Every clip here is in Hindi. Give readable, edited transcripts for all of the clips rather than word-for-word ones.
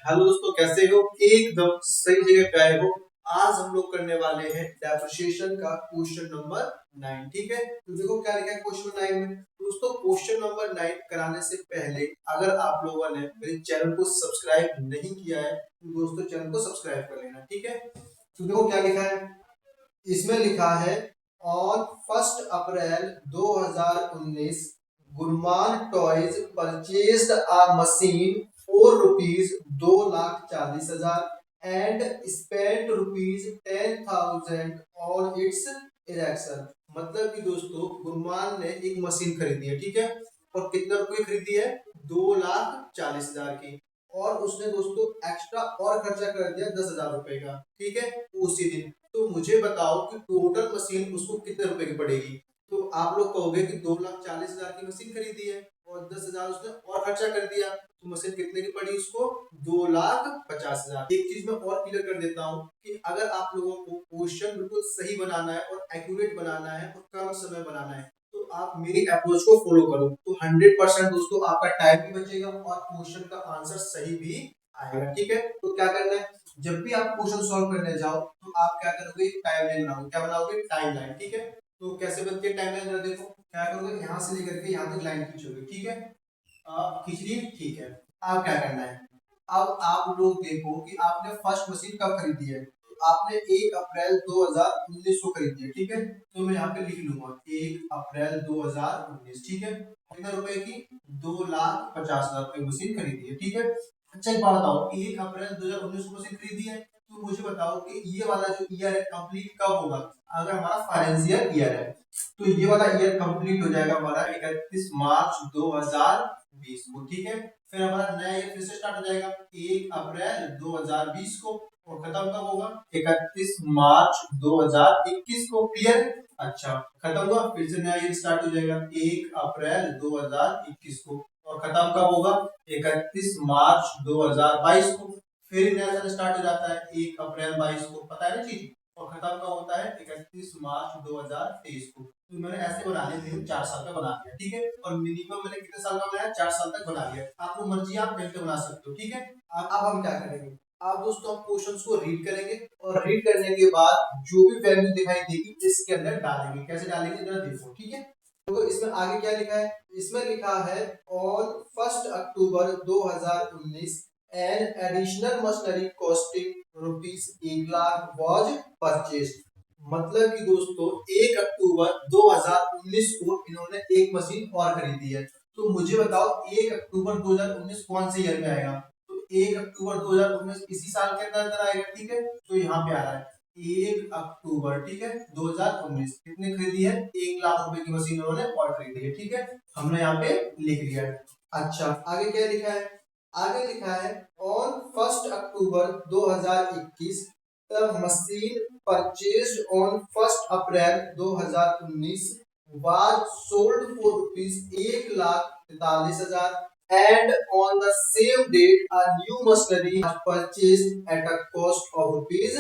हेलो दोस्तों, कैसे हो? एकदम सही जगह पे आए हो। आज हम लोग करने वाले हैं डेप्रिसिएशन का क्वेश्चन नंबर 9। ठीक है, तो देखो क्या लिखा है क्वेश्चन 9 में। दोस्तों क्वेश्चन नंबर 9 कराने से पहले अगर आप लोगों ने मेरे चैनल को सब्सक्राइब नहीं किया है तो दोस्तों चैनल को सब्सक्राइब कर लेना। ठीक है, तो देखो क्या लिखा है। इसमें लिखा है on 1 April 2019 Gurman toys purchased a machine for rupees 2,40,000 and spent rupees 10,000 on its erection. मतलब कि दोस्तों गुरमान ने एक मशीन खरीदी है, ठीक है, और कितने रुपए खरीदी है? 2,40,000 की। और उसने दोस्तों एक्स्ट्रा और खर्चा कर दिया 10,000 रुपए का, ठीक है, उसी दिन। तो मुझे बताओ कि टोटल मशीन उसको कितने रुपए की पड़ेगी। तो आप लोग कहोगे कि 2,40,000 की मशीन खरीदी है और 10,000 उसने और खर्चा कर दिया, तो मशीन कितने की पड़ी उसको? 2,50,000। एक चीज मैं और क्लियर कर देता हूँ कि अगर आप लोगों को क्वेश्चन बिल्कुल सही बनाना है और एक्यूरेट बनाना है और कम समय बनाना है तो आप मेरी अप्रोच को फॉलो करो, तो 100% दोस्तों आपका टाइम भी बचेगा और क्वेश्चन का आंसर सही भी आएगा। ठीक है, तो क्या करना है, जब भी आप क्वेश्चन सॉल्व करने जाओ तो आप क्या करोगे? टाइमलाइन बनाओगे। क्या बनाओगे? टाइमलाइन। ठीक है, तो कैसे बनती है टाइमलाइन जरा देखो। क्या करोगे? यहाँ से लेकर के यहाँ तक लाइन खींचोगे। ठीक है, खींच ली, ठीक है। अब क्या करना है, अब आप लोग देखो कि आपने फर्स्ट मशीन कब खरीदी है। तो आपने 1 अप्रैल 2019 को खरीदी है, ठीक है। तो मैं यहाँ पे लिख लूंगा 1 अप्रैल 2019, ठीक है। कितने रुपए की? 2,50,000 रुपए मशीन खरीदी है, ठीक है। अच्छा एक बात बताओ, 1 अप्रैल 2019 को मशीन खरीदी है, तो मुझे बताओ कि ये वाला जो ईयर है कंप्लीट कब होगा? अगर हमारा फाइनेंशियल ईयर है तो ये वाला ईयर कंप्लीट हो जाएगा हमारा 31 मार्च 2020 को, ठीक है। फिर हमारा नया ईयर फिर से स्टार्ट हो जाएगा 1 अप्रैल 2020 को और खत्म कब होगा? 31 मार्च 2021 को। क्लियर? अच्छा, खत्म हुआ, फिर से नया ईयर स्टार्ट हो जाएगा 1 अप्रैल 2021 को और खत्म कब होगा? 31 मार्च 2022 को। फिर नया साल स्टार्ट हो जाता है 1 अप्रैल 22 को, पता है ना चीज, और खत्म कब होता है? 31 मार्च 2023 को। तो मैंने ऐसे बना लिया, मिनिमम 4 साल का बना लिया, ठीक है। और मिनिमम मैंने कितने साल का बनाया? 4 साल तक बना लिया। आपको मर्जी आप कैसे बना सकते हो, ठीक है। अब हम क्या करेंगे, आप दोस्तों हम क्वेश्चंस को रीड करेंगे और रीड करने के बाद जो भी वैल्यू दिखाई देगी इसके अंदर डालेंगे। कैसे डालेंगे जरा देखो, ठीक है। तो इसमें आगे क्या लिखा है? इसमें लिखा है on 1 October 2019 an additional machinery costing rupees 1,00,000 was purchased. मतलब कि दोस्तों 1 अक्टूबर 2019 को इन्होंने एक मशीन और खरीदी है। तो मुझे बताओ 1 अक्टूबर 2019 कौन से ईयर में आएगा? तो 1 अक्टूबर 2019 इसी साल के अंदर आएगा, ठीक है। तो यहाँ पे आ रहा है 1 अक्टूबर, ठीक है, 2019। कितने खरीदी है? 1,00,000 रुपए की मशीन उन्होंने और खरीदी है, ठीक है। हमने यहाँ पे लिख लिया। अच्छा आगे क्या लिखा है? आगे लिखा है on 1 October 2021 the machine purchased on 1 April 2019 was sold for rupees 1,43,000 and on the same date a new machinery was purchased at a cost of rupees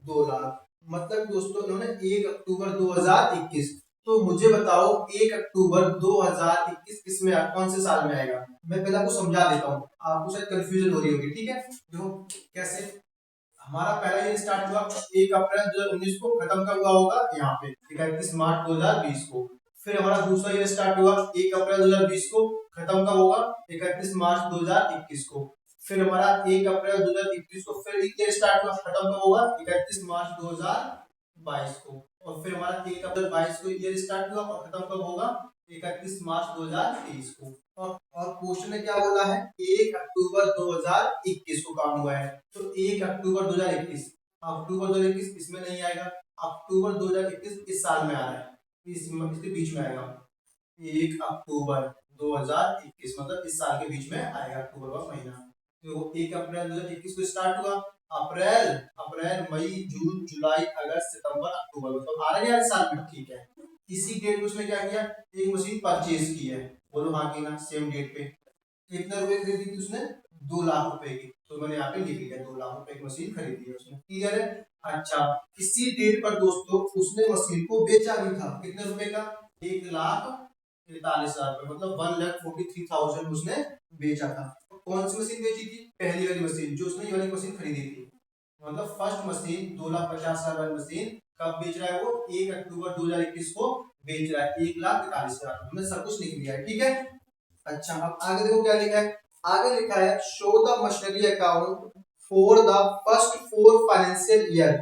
2,00,000। मतलब दोस्तों इन्होंने 1 अक्टूबर 2021, तो मुझे बताओ 1 अक्टूबर 2021 किसमें कौन से साल में आएगा? मैं पहले आपको समझा देता हूँ, आपको शायद कंफ्यूजन हो रही होगी, ठीक है। देखो कैसे, हमारा पहला ईयर स्टार्ट हुआ 1 अप्रैल 2019 को, खत्म कब हुआ होगा? यहाँ पे 31 मार्च 2020 को। फिर हमारा दूसरा ईयर स्टार्ट हुआ 1 अप्रैल 2020 को, खत्म कब होगा? 31 मार्च 2021 को। फिर हमारा 1 अप्रैल 2021 को फिर एक ईयर स्टार्ट हुआ, खत्म कब होगा? 31 मार्च 2022 को। और फिर हमारा 1 अप्रैल 22 को ईयर स्टार्ट हुआ और खत्म कब होगा? 31 मार्च 2023 को। और क्वेश्चन ने क्या बोला है? 1 अक्टूबर 2021 को काम हुआ है, तो 1 अक्टूबर 2021, अक्टूबर 2021 इसमें नहीं आएगा। अक्टूबर 2021 इस साल में आ रहा है, इसके बीच में आएगा। 1 अक्टूबर 2021 मतलब इस साल के बीच में आएगा, अक्टूबर का महीना। तो 1 अप्रैल 2021 को स्टार्ट हुआ, अप्रैल अप्रैल मई जून जुलाई अगस्त सितंबर अक्टूबर, तो आ रहे हैं साल में, ठीक है। इसी डेट में उसने क्या किया? एक मशीन परचेज की है, बोलो हाँ की ना, सेम डेट पे। कितने रुपए खरीदी थी उसने? 2,00,000 रुपए की। तो मैंने यहाँ पे लिख लिया 2,00,000 रुपए की मशीन खरीदी है उसने, क्लियर है। अच्छा, इसी डेट पर दोस्तों उसने मशीन को बेचा भी था, कितने रुपए का? 1,43,000 रुपए, मतलब 1,43,000 उसने बेचा था। कौन सी मशीन बेची थी? पहली वाली मशीन, जो उसने ये वाली मशीन खरीदी थी। मतलब फर्स्ट मशीन 2,50,000 वाली मशीन कब बेच रहा है वो? 1 अक्टूबर 2021 को बेच रहा है 1,41,000। हमने सब कुछ लिख लिया है, ठीक है। अच्छा, अब आगे देखो क्या लिखा है। आगे लिखा है show the machinery account for the first 4 financial year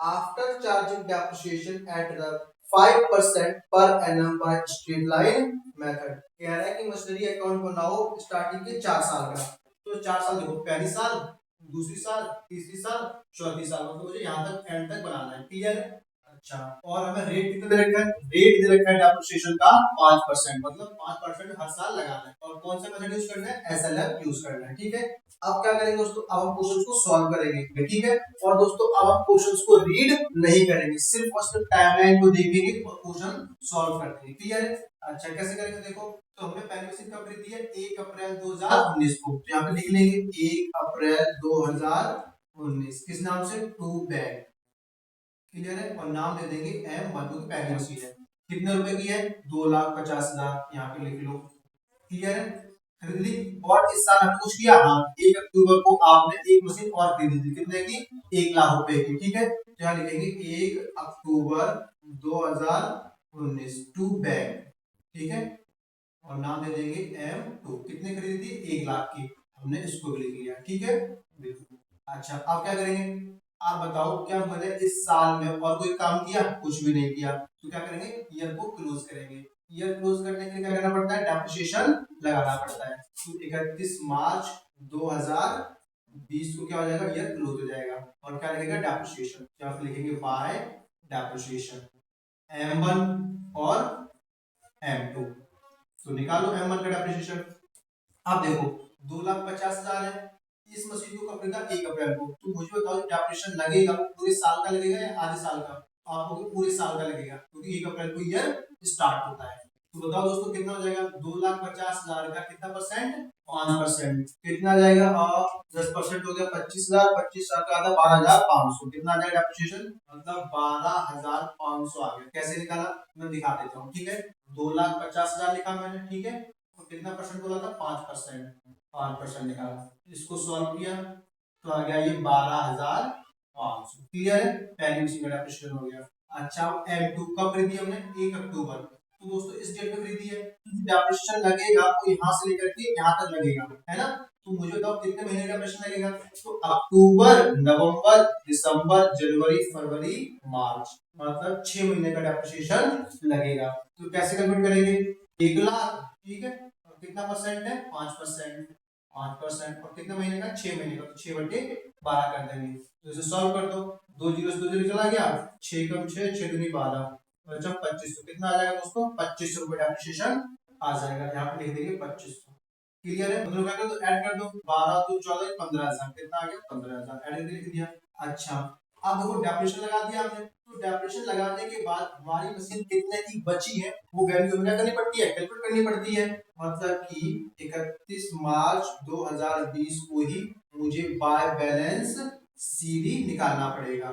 after charging depreciation at the 5% per annum by straight line method. कह रहा है कि मशीनरी अकाउंट बनाओ स्टार्टिंग के 4 साल का। तो 4 साल देखो, पहली साल, दूसरी साल, तीसरी साल, चौथी साल, मतलब मुझे यहाँ तक एंड तक बनाना है, क्लियर है। अच्छा, और हमें रेट कितना दे रखा है? रेट दे रखा है डेप्रिसिएशन का 5%, मतलब 5% हर साल लगाना है। और कौन सा मेथड यूज करना है? एसएलएफ यूज करना है, ठीक है। अब क्या करेंगे दोस्तों? अब हम क्वेश्चंस को सॉल्व करेंगे, ठीक है। और दोस्तों अब हम क्वेश्चंस को रीड नहीं करेंगे, सिर्फ और सिर्फ टाइमलाइन को देखेंगे और क्वेश्चन सॉल्व कर देंगे, क्लियर है। अच्छा, कैसे करेंगे देखो। तो हमने पहली मशीन कब खरीदी है? 1 अप्रैल 2019 को। तो यहाँ पे लिख लेंगे 1 अप्रैल 2019, किस नाम से? टू बैग, क्लियर है। और नाम दे देंगे M1 की पहली मशीन है। कितने रुपए की है? 2,50,000, यहाँ पे लिख लो, क्लियर है। खरीद ली। और इस साल हमने कुछ किया, हाँ 1 अक्टूबर को आपने एक मशीन और खरीदी थी, कितने की? 1,00,000 रुपए की, ठीक है। तो यहाँ लिखेंगे 1 अक्टूबर 2019 टू बैग, ठीक है। और नाम दे देंगे M2। कितने खरीदी थी? 1,00,000 की। हमने इसको भी लिख लिया, ठीक है। अच्छा, अब क्या करेंगे? आप बताओ, क्या मैंने इस साल में और कोई काम किया? कुछ भी नहीं किया। तो क्या करेंगे? ईयर को क्लोज करेंगे। ईयर क्लोज करने के लिए क्या करना पड़ता है? डेप्रिसिएशन लगाना पड़ता है। तो 31 मार्च 2020 को क्या हो जाएगा? ईयर क्लोज हो जाएगा। और क्या लगेगा? डेप्रिसिएशन। क्या लिखेंगे? बाय डेप्रिसिएशन M1 और M2। तो निकालो M1 का डेप्रिसिएशन। अब देखो 2,50,000 है, इस मशीन को कब खरीदा? 1 अप्रैल को। तो मुझे बताओ डेप्रिसिएशन लगेगा पूरे साल का लगेगा या आधे साल का? आपको पूरे साल का लगेगा, क्योंकि 1 अप्रैल को ईयर स्टार्ट होता है। तो बताओ दोस्तों कितना हो जाएगा? 2,50,000 का कितना परसेंट? 5%। कितना आ जाएगा? 10% हो गया 25,000, 25,000 का आधा 12,500। कितना आ जाएगा डेप्रिसिएशन? मतलब 12,500 आ गया। कैसे निकाला मैं दिखा देता हूँ, ठीक है। 2,50,000 लिखा मैंने, ठीक है। तो कितना परसेंट बोला था? 5%। 5% निकाला, इसको सॉल्व किया तो आ गया ये 12,500, क्लियर है। पहली मशीन का डेप्रिसिएशन हो गया। अच्छा, M2 कब खरीदी हमने? 1 अक्टूबर। तो दोस्तों इस डेट पे खरीदी है, डेप्रिसिएशन लगेगा आपको यहाँ से लेकर के यहाँ तक लगेगा, है ना। तो मुझे बताओ कितने महीने का डेप्रिसिएशन लगेगा? तो अक्टूबर, नवंबर, दिसंबर, जनवरी, फरवरी, मार्च, मतलब 6 महीने का डेप्रिसिएशन लगेगा। तो कैसे कैलकुलेट करेंगे? 1,00,000, ठीक है। और कितना परसेंट है? 5%। 5% और कितने महीने का? 6 महीने का। तो 6/12 कर देंगे। तो इसे सॉल्व कर दो। 2 जीरो से 2 जीरो चला गया, 6 कम 6, 6 दूनी 12, और जब 2500 कितना आ जाएगा दोस्तों? 2500 रुपए डेप्रिसिएशन आ जाएगा। यहाँ पे लिख देंगे 2500, क्लियर है। मतलब क्या करो, तो ऐड कर दो, 12 तो 14, 15,000, कितना आ गया? 15,000, ऐड करके लिख दिया। अच्छा, अब देखो डेप्रिसिएशन लगा दिया आपने। तो डेप्रिसिएशन लगाने के बाद हमारी मशीन कितने की बची है वो वैल्यू हमें क्या करनी पड़ती है? कैलकुलेट करनी पड़ती है। मतलब कि 31 मार्च 2020 को ही मुझे बाय बैलेंस सीडी निकालना पड़ेगा,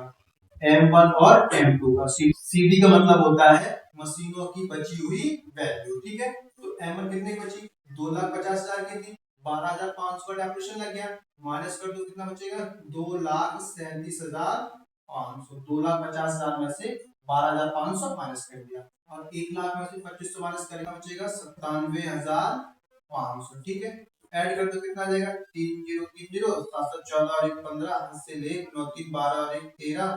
M1 और M2 का। सीडी का मतलब होता है मशीनों की बची हुई वैल्यू, ठीक है। तो M1 कितने की बची? 2,50,000 की थी, 12,500 का डेप्रिसिएशन लग गया, माइनस कर दो, कितना बचेगा? 2,37,500। 2,50,000 में से 12,500 माइनस कर दिया, और 1,00,000 में से 2500 माइनस करेगा, बचेगा 97,500, ठीक है। ऐड कर दो, कितना आ जाएगा? 3030, 714 और 1 15, 8 से ले 9 3 12 और 1 13,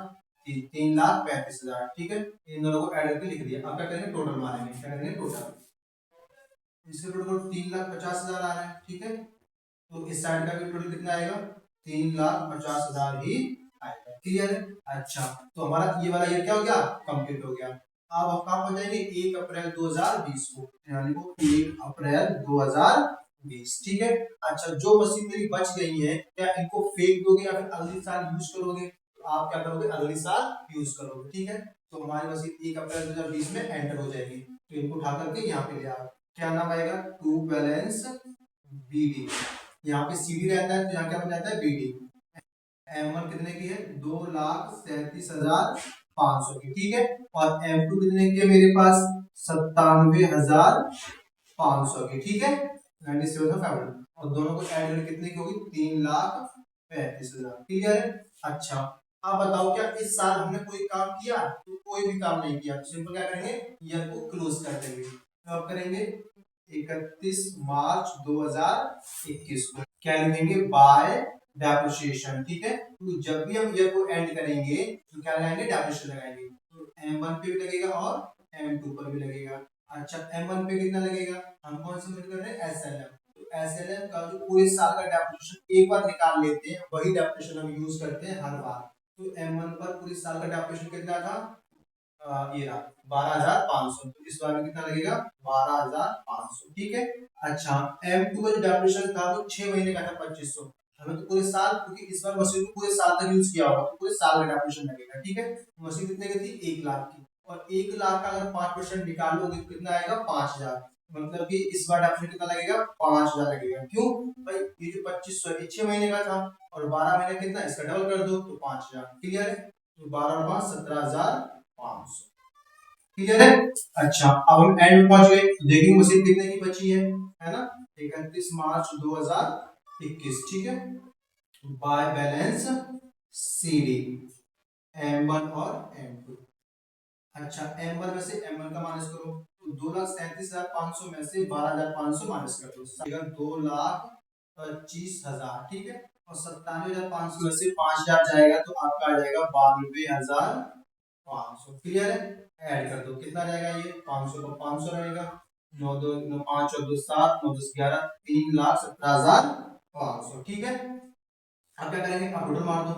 3,35,000, ठीक है। इन दोनों को ऐड करके लिख दिया। अब क्या करेंगे? टोटल मारेंगे। क्या करेंगे? टोटल। इसका टोटल 3,50,000 आ रहा है, ठीक है। तो इस साइड का भी टोटल कितना आएगा? 3,50,000 ही आएगा, क्लियर है। अच्छा, तो हमारा ये वाला ईयर क्या हो गया? कंप्लीट हो गया। अब हम कहाँ पहुंच जाएंगे? 1 अप्रैल 2020 को, यानी वो 1 अप्रैल 2020, ठीक है। अच्छा, जो मशीन मेरी बच गई है, क्या इनको फेंक दोगे या फिर अगले साल यूज करोगे? तो आप क्या करोगे? अगले साल यूज करोगे, ठीक है। तो हमारी मशीन 1 अप्रैल 2020 में एंटर हो जाएगी। तो इनको उठा करके यहाँ पे ले आओ। क्या नाम आएगा? To balance BD. यहाँ पे सीडी रहता है, तो यहाँ क्या बन जाता है? बीडी। M1 कितने की है? 2,37,500 की, ठीक है। और M2 कितने की है मेरे पास? 97,500 की, ठीक है। 97,500। और दोनों को ऐड करके कितने की होगी 3,35,000। क्लियर है। अच्छा आप बताओ क्या इस साल हमने कोई काम किया? तो कोई भी काम नहीं किया, तो सिंपल क्या करेंगे ईयर को क्लोज कर देंगे। तो अब करेंगे 31 मार्च 2021 को क्या लिखेंगे बाय डेप्रिसिएशन। ठीक है, तो जब भी हम ईयर को एंड करेंगे तो क्या लगाएंगे डेप्रिसिएशन लगाएंगे। तो M1 पे भी लगेगा और M2 पर भी लगेगा। अच्छा M1 पे कितना लगेगा, हम कौन सी मेथड कर रहे हैं SLM। तो SLM का जो पूरे साल का डेप्रिसिएशन एक बार निकाल लेते हैं, वही डेप्रिसिएशन हम यूज करते हैं हर बार। तो M1 पर पूरे साल का डेप्रिसिएशन कितना था, ये रहा 12,500। तो इस बार में कितना लगेगा 12,500। ठीक है। अच्छा M2 का जो डेप्रिसिएशन था वो 6 महीने का था 2500। हमें तो पूरे साल, क्योंकि इस बार मशीन को पूरे साल तक यूज किया होगा तो पूरे साल का डेप्रिसिएशन लगेगा। ठीक है, मशीन कितने की थी 1 लाख की, और 1 लाख का अगर 5% निकालोगे तो कितना आएगा 5,000। मतलब कि इस बार डेप्रिसिएशन कितना लगेगा 5,000 लगेगा। क्यों भाई, ये जो 2500 है 6 महीने का था और 12 महीने कितना, इसका डबल कर दो तो 5,000। क्लियर है। तो 12 और 5 17,500। क्लियर है। अच्छा अब हम एंड में पहुंच गए, तो देखेंगे मशीन कितने की बची है ना 31 मार्च 2021। ठीक है, बाय बैलेंस सीडी M1 और M2। अच्छा M1 में से M1 का माइनस करो, तो 2,37,500 में से 12,500 माइनस कर दो, 2,25,000। ठीक है, और 97,500 में से 5,000 जाएगा तो आपका आ जाएगा 92,500। क्लियर है। ऐड कर दो कितना रहेगा, ये 500 को 500 रहेगा, 9 2 9 5 और 2 7 9 10 11 3,17,500। ठीक है, अब क्या करेंगे आप टोटल मार दो,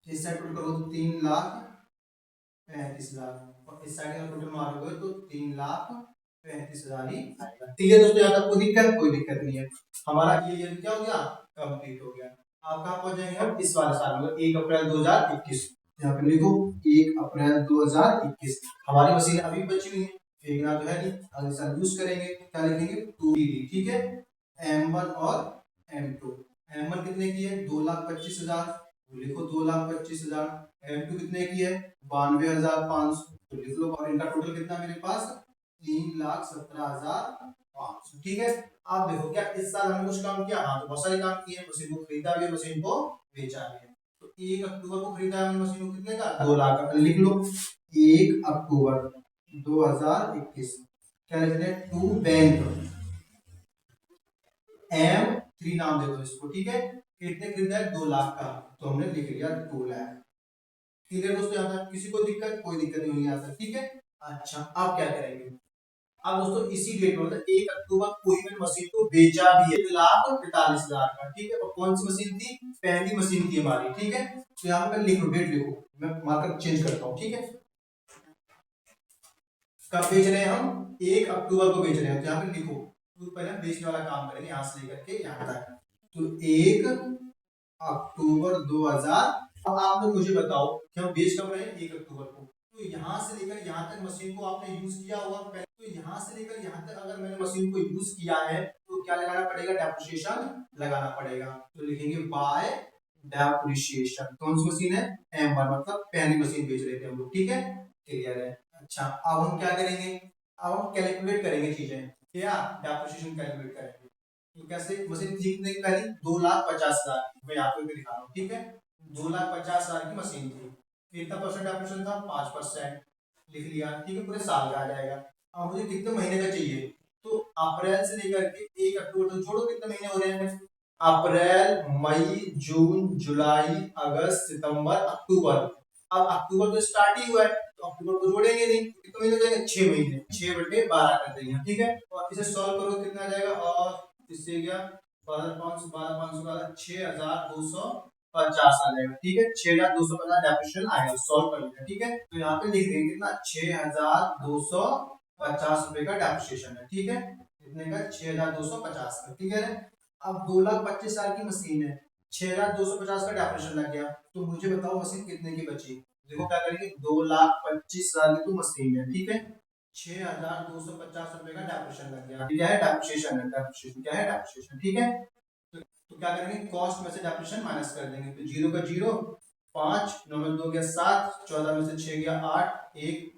इस साइड टोटल करो तो 3,35,000 और इस साइड का टोटल मारोगे तो 3,35,000 ही आएगा। ठीक है दोस्तों, यहाँ तक कोई दिक्कत? कोई दिक्कत नहीं है। हमारा ये क्या हो गया, कंप्लीट हो गया। आप कहाँ पहुंच जाएंगे अब इस वाले साल में 1 अप्रैल 2021। यहाँ पे लिखो 1 अप्रैल 2021। हमारी मशीन अभी बची हुई है, फेंकना तो है नहीं, अगले साल यूज करेंगे। क्या लिखेंगे 2DD। ठीक है, M1 और M2। M1 कितने की है 2,25,000, लिखो 2,25,000। M2 कितने की है 92,500, तो लिख लो। और इनका टोटल कितना मेरे पास 3,17,500। ठीक है, आप देखो क्या इस साल हमने कुछ काम किया? हाँ, तो बहुत सारे काम किए। मशीन को खरीदा भी है, मशीन को बेचा भी है। तो 1 अक्टूबर को खरीदा है मशीन को कितने का 2 लाख का। लिख लो 1 अक्टूबर 2021। क्या लिख रहे हैं टू बैंक M3 नाम दे दो इसको। ठीक है, कितने खरीदा है 2 लाख का, तो हमने लिख लिया 2 लाख। ठीक है दोस्तों, यहाँ तक किसी को दिक्कत? कोई दिक्कत नहीं होगी यहाँ तक। ठीक है। अच्छा अब क्या करेंगे, अब दोस्तों इसी डेट में मतलब 1 अक्टूबर को ही मैंने मशीन को बेचा भी है 1,45,000 का। ठीक है, और कौन सी मशीन थी, पहली मशीन थी हमारी। ठीक है, तो यहाँ पे लिखो डेट, लिखो मैं मार्कर चेंज करता हूँ। ठीक है, कब बेच रहे हैं हम 1 अक्टूबर को बेच रहे हैं, तो यहाँ पे लिखो। तो पहले हम बेचने वाला काम करेंगे यहाँ से लेकर के यहाँ तक। तो 1 अक्टूबर 2000। अब आप लोग मुझे बताओ कि हम बेच कब रहे हैं 1 अक्टूबर को, तो यहाँ से लेकर यहाँ तक मशीन को आपने यूज किया होगा पहले। तो यहाँ से लेकर यहाँ तक अगर मैंने मशीन को यूज किया है तो क्या लगाना पड़ेगा, डेप्रिसिएशन लगाना पड़ेगा। तो लिखेंगे बाय डेप्रिसिएशन। कौन सी मशीन है M1, मतलब पहली मशीन बेच रहे थे हम लोग। ठीक है, क्लियर है। अच्छा अब हम क्या करेंगे, अब हम कैलकुलेट करेंगे चीजें, क्या डेप्रिसिएशन कैलकुलेट करेंगे। तो कैसे, मशीन थी कितने की पहली 2,50,000, मैं आपको दिखा रहा हूँ। ठीक है, 2,50,000 की मशीन थी, कितना परसेंट डेप्रिसिएशन था 5%। लिख लिया। ठीक है, पूरे साल का आ जाएगा। अब मुझे कितने महीने का चाहिए, तो अप्रैल से लेकर के 1 अक्टूबर तक जोड़ो, कितने महीने हो रहे हैं अप्रैल मई जून जुलाई अगस्त सितंबर अक्टूबर। अब अक्टूबर तो स्टार्ट ही हुआ है तो अक्टूबर को जोड़ेंगे नहीं, कितने महीने हो जाएंगे 6 महीने, 6/12 कर देंगे। ठीक है, और इसे सॉल्व करो कितना आ जाएगा, और इससे गया 12,500 का 6,250 आ जाएगा। ठीक है, 6,250 डेफिनेशन आएगा, सॉल्व कर लेंगे। ठीक है, तो यहाँ पे लिख देंगे कितना 6,250 रुपए का डेप्रिसिएशन है। ठीक है, कितने का 6,250 का। ठीक है, अब 2,25,000 की मशीन है, 6,250 का डेप्रिसिएशन लग गया, तो मुझे बताओ मशीन कितने की बची। देखो क्या करेंगे 2,25,000 की तो मशीन है। ठीक है, 6,250 रुपए का डेप्रिसिएशन लग गया। क्या है डेप्रिसिएशन है, डेप्रिसिएशन क्या है डेप्रिसिएशन। ठीक है, तो क्या करेंगे कॉस्ट में से डेप्रिसिएशन माइनस कर देंगे, तो 0 का 0, 5 9 में 2 गया 7, 14 में से 6 गया 8, 1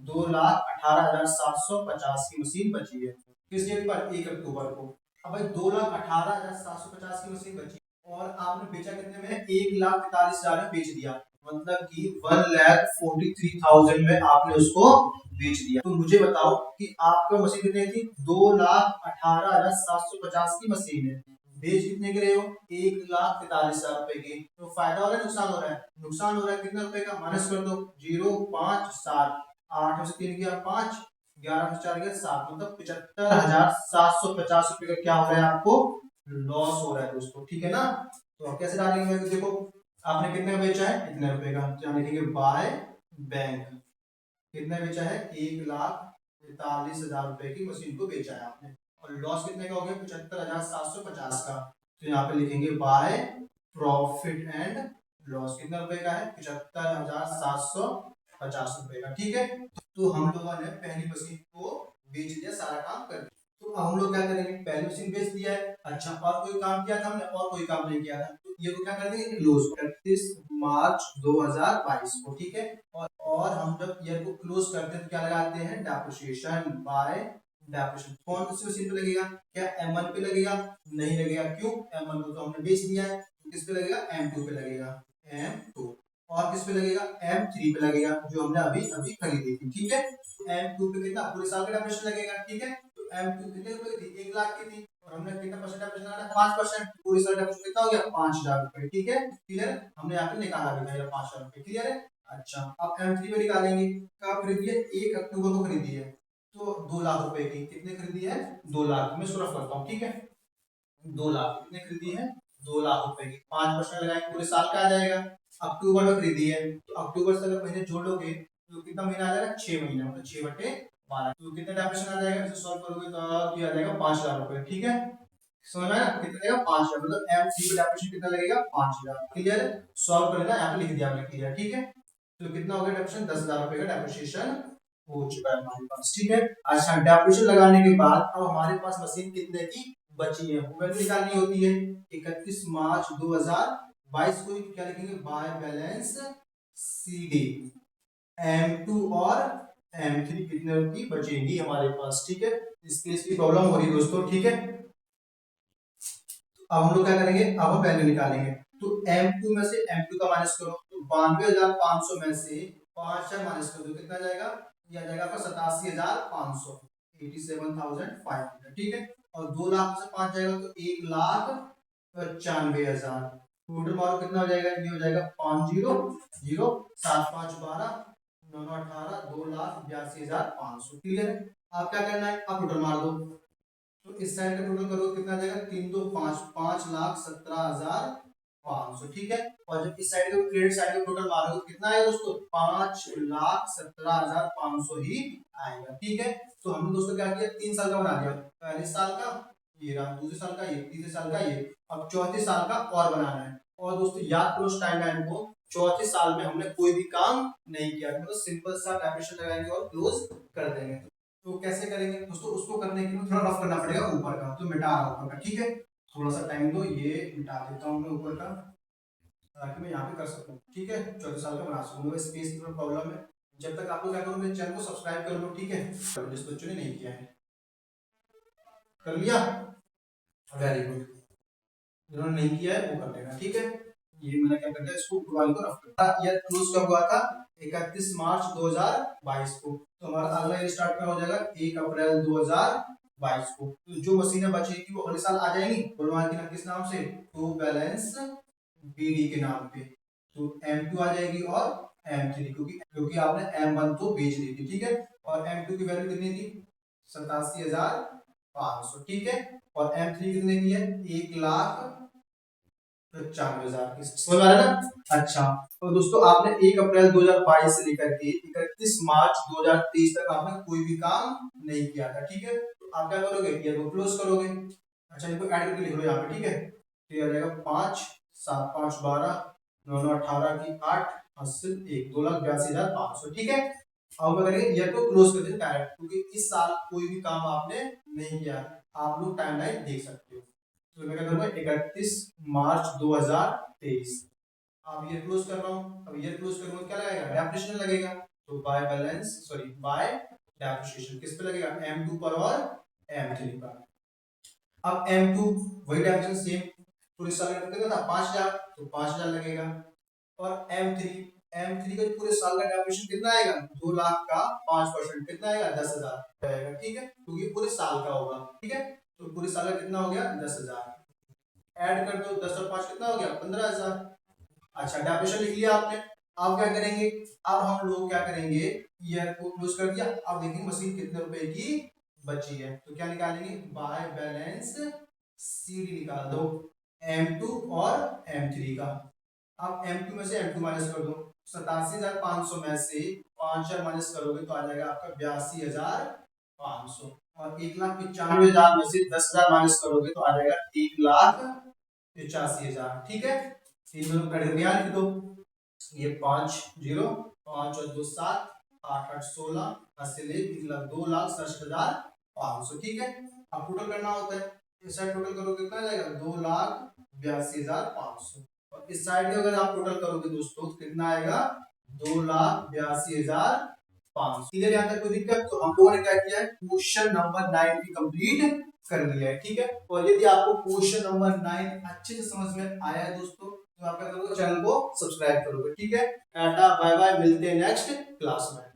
2,18,750 की मशीन बची है। किस डेट पर 1 अक्टूबर को। अब भाई 2,18,750 की मशीन बची और आपने बेचा कितने में, 1,43,000 में बेच दिया, मतलब कि 1,43,000 में आपने उसको बेच दिया। तो मुझे बताओ कि आपका मशीन कितने की, 2,18,750 की मशीन है, बेच कितने के रहे हो, 1,43,000 रुपए की। तो फायदा हो रहा है नुकसान हो रहा है, नुकसान हो रहा है, कितने रुपए का, माइनस कर दो, 0,5,7, 8 में से 3 गया 5, 11 में 4 गया 7, मतलब 75,750 रुपए का क्या हो रहा है आपको, लॉस हो रहा है दोस्तों, ठीक है ना। तो आप कैसे डालेंगे, देखो आपने कितने में बेचा है, इतने रुपए का, तो यहाँ लिखेंगे बाय बैंक, कितने बेचा है, 1,43,000 रुपए की मशीन को बेचा है आपने, और लॉस कितने का हो गया, 75,750 का। तो यहाँ पे लिखेंगे बाय प्रॉफिट एंड लॉस, कितने रुपए का है, 75,750 रुपए का, ठीक है। तो हम लोगों ने पहली मशीन को बेच दिया, सारा काम कर दिया। तो अब हम लोग क्या करेंगे, पहली मशीन बेच दिया है, अच्छा और कोई काम किया था हमने, और कोई काम नहीं किया था, तो ये को क्या कर देंगे, क्लोज, 31 मार्च 2022 को, ठीक है। और हम जब ईयर को क्लोज करते हैं तो क्या लगाते हैं, डेप्रिसिएशन बाय डेप्रिसिएशन, कौन सी मशीन पे लगेगा, क्या M1 पे लगेगा, नहीं लगेगा, क्यों, M1 को तो हमने बेच दिया है, तो किस पे लगेगा, M2 पे लगेगा, M2। और किस पे लगेगा, M3 पे लगेगा, जो हमने अभी अभी खरीदी थी, ठीक है। M2 पे कितना, पूरे साल का डेप्रिसिएशन लगेगा, ठीक है। तो M2 कितने रुपए की थी, 1,00,000 की थी, और हमने कितना परसेंट डेप्रिसिएशन लगाना, 5%, पूरे साल डेप्रिसिएशन कितना हो गया, 5,000 रुपए, ठीक है, क्लियर। हमने यहाँ पे निकाला भी था 5,000 रुपए, क्लियर है। अच्छा अब M3 पे निकालेंगे, कब खरीदी है, 1 अक्टूबर को खरीदी है, तो 2,00,000 रुपए की, कितने खरीदी है, 2,00,000, मैं इसको रफ करता हूँ, ठीक है। 2,00,000 कितने खरीदी है, 2,00,000 रुपए की, 5% लगाएंगे, पूरे साल का आ जाएगा। अक्टूबर में खरीदी है, तो अक्टूबर से अगर महीने जोड़ोगे तो कितना महीना आ जाएगा, 6 महीना, मतलब 6/12, तो कितने डेफिनेशन आ जाएगा, इसे सॉल्व करोगे तो क्या आ जाएगा, 5,000 रुपए, ठीक है। समझ में आया, कितना लगेगा, 5,000, मतलब M3 पे डेफिनेशन कितना लगेगा, 5,000, क्लियर है। सॉल्व कर लेना, यहाँ पे लिख दिया हमने, क्लियर, ठीक है। तो कितना हो गया डेप्रिसिएशन, 10,000 रुपए का डेप्रिसिएशन हो चुका है हमारे पास, ठीक है। अच्छा डेप्रिसिएशन लगाने के बाद अब हमारे पास मशीन कितने की बची है, वो वैल्यू निकालनी होती है। 31 मार्च 2022 को क्या लिखेंगे, बाय बैलेंस CD, M2 और M3 कितने की बचेगी हमारे पास, ठीक है। इस केस की प्रॉब्लम हो रही है दोस्तों, ठीक है। अब हम लोग क्या करेंगे, अब हम वैल्यू निकालेंगे, तो M2 में से M2 का माइनस करो, तो 92,500 में से 5,000 माइनस कर दो, कितना जाएगा, ये आ जाएगा आपका 87,500, 87,500, ठीक है। और 2,00,000 में से 5 जाएगा तो 1,95,000, टोटल मारो कितना हो जाएगा, ये हो जाएगा 5,0,0, 7,5,12, 9,9,18, 2,82,500, क्लियर है। आप क्या करना है, आप टोटल मार दो, तो इस साइड का टोटल करोगे कितना जाएगा, 3 2 5, 5,17,500, ठीक है। और जब इस साइड का क्रेडिट साइड का टोटल मारोगे तो कितना आएगा दोस्तों, 5,17,500 ही आएगा, ठीक है। तो हमने दोस्तों क्या किया, 3 साल का बना दिया, पहले साल का ये रहा, दूसरे साल का ये, तीसरे साल का ये, अब चौथे साल का और बनाना है। और दोस्तों याद करो टाइमलाइन को, चौथे साल में हमने कोई भी काम नहीं किया, मतलब सिंपल सा डेफिनेशन लगाएंगे और क्लोज कर देंगे। तो कैसे करेंगे दोस्तों, उसको करने के लिए थोड़ा रफ करना पड़ेगा ऊपर का, तो मिटा रहा हूं ऊपर का, ठीक है। थोड़ा सा टाइम दो, ये मिटा देता हूं मैं ऊपर का, ताकि मैं यहाँ पे कर सकूं, ठीक है, 14 साल का बना सकूं। स्पेस की थोड़ा प्रॉब्लम है, जब तक आप लोग क्या करो, मेरे चैनल को सब्सक्राइब कर लो, ठीक है, जिस बच्चों ने नहीं किया है, कर लिया, वेरी गुड, जिन्होंने नहीं किया है वो कर लेना, ठीक है। ये मैंने क्या कर दिया, इसको ऊपर को रफ कर, ये क्लोज कब हुआ था, 31 मार्च 2022 को, तो हमारा अगला ईयर स्टार्ट कब हो जाएगा, 1 अप्रैल 2022 को। तो जो मशीनें बचेगी वो अगले साल आ जाएंगी, बोलवा के ना किस नाम से, टू बैलेंस BD के नाम पे। तो M2 आ जाएगी और M3, क्योंकि क्योंकि आपने M1 तो बेच दी थी, ठीक है। और M2 की वैल्यू कितनी थी, 87,500, ठीक है। और M3 कितने की है, 1,95,000 की, समझ आ रहा है ना। अच्छा तो दोस्तों आपने 1 अप्रैल 2022 से लेकर के 31 मार्च 2023 तक आपने कोई भी काम नहीं किया था, ठीक है। तो आप क्या करोगे, ईयर को क्लोज करोगे। अच्छा इनको ऐड करके लिख लो यहाँ पे, ठीक है। तो ये आ जाएगा 5 7 5 12 9 9 18 की 8 80 1, 2,82,500, ठीक है। अब क्या करेंगे, ईयर को क्लोज कर देंगे डायरेक्ट, क्योंकि इस साल कोई भी काम आपने नहीं किया, आप लोग टाइमलाइन देख सकते हो। तो मैं क्या करूंगा, 31 मार्च 2023, अब ईयर क्लोज कर रहा हूँ। अब ईयर क्लोज करूंगा क्या लगेगा, डेप्रिसिएशन लगेगा, तो by balance sorry bye depreciation किस पे लगेगा, M2 पर और M3 पर। अब M2 वही डायमेंशन सेम, पूरे साल का कितना था 5000, तो 5000 लगेगा। और M3 का पूरे साल का डायमेंशन कितना आएगा 2 लाख का 5% कितना आएगा 10,000 आएगा, ठीक है, क्योंकि पूरे साल का होगा, ठीक है। तो पूरे साल का कितना हो गया 10,000, ऐड कर दो 10 और 5 कितना हो गया 15,000। अच्छा डायमेंशन लिख लिया आपने। अब क्या करेंगे, अब हम लोग क्या करेंगे, ईयर को क्लोज कर दिया। अब देखेंगे मशीन कितने रुपए की बची है, तो क्या निकालेंगे, बाय बैलेंस सीडी निकाल दो M2 और M3 का। अब M2 में से M2 माइनस कर दो, 87,500 में से 5,000 माइनस करोगे तो आ जाएगा आपका 82,500। और 1,95,000 में से 10,000 माइनस करोगे तो आ जाएगा 1,85,000, ठीक है। इन दोनों का ध्यान लिख दो, ये 5 0, 5 और 2 7, 8 8 16, 80 ले 2,67,500, ठीक है। अब टोटल करना होता है, इस साइड टोटल करोगे कितना जाएगा 2,82,500, और इस साइड में अगर आप टोटल करोगे दोस्तों तो कितना आएगा 2,82,500। क्लियर, यहाँ तक कोई दिक्कत? तो हम लोगों ने क्या किया है, क्वेश्चन नंबर 9 की कंप्लीट कर लिया है, ठीक है। और यदि आपको क्वेश्चन नंबर 9 अच्छे से समझ में आया है दोस्तों, तो आप क्या करोगे, चैनल को सब्सक्राइब करोगे, ठीक है। टाटा बाय बाय, मिलते हैं नेक्स्ट क्लास में।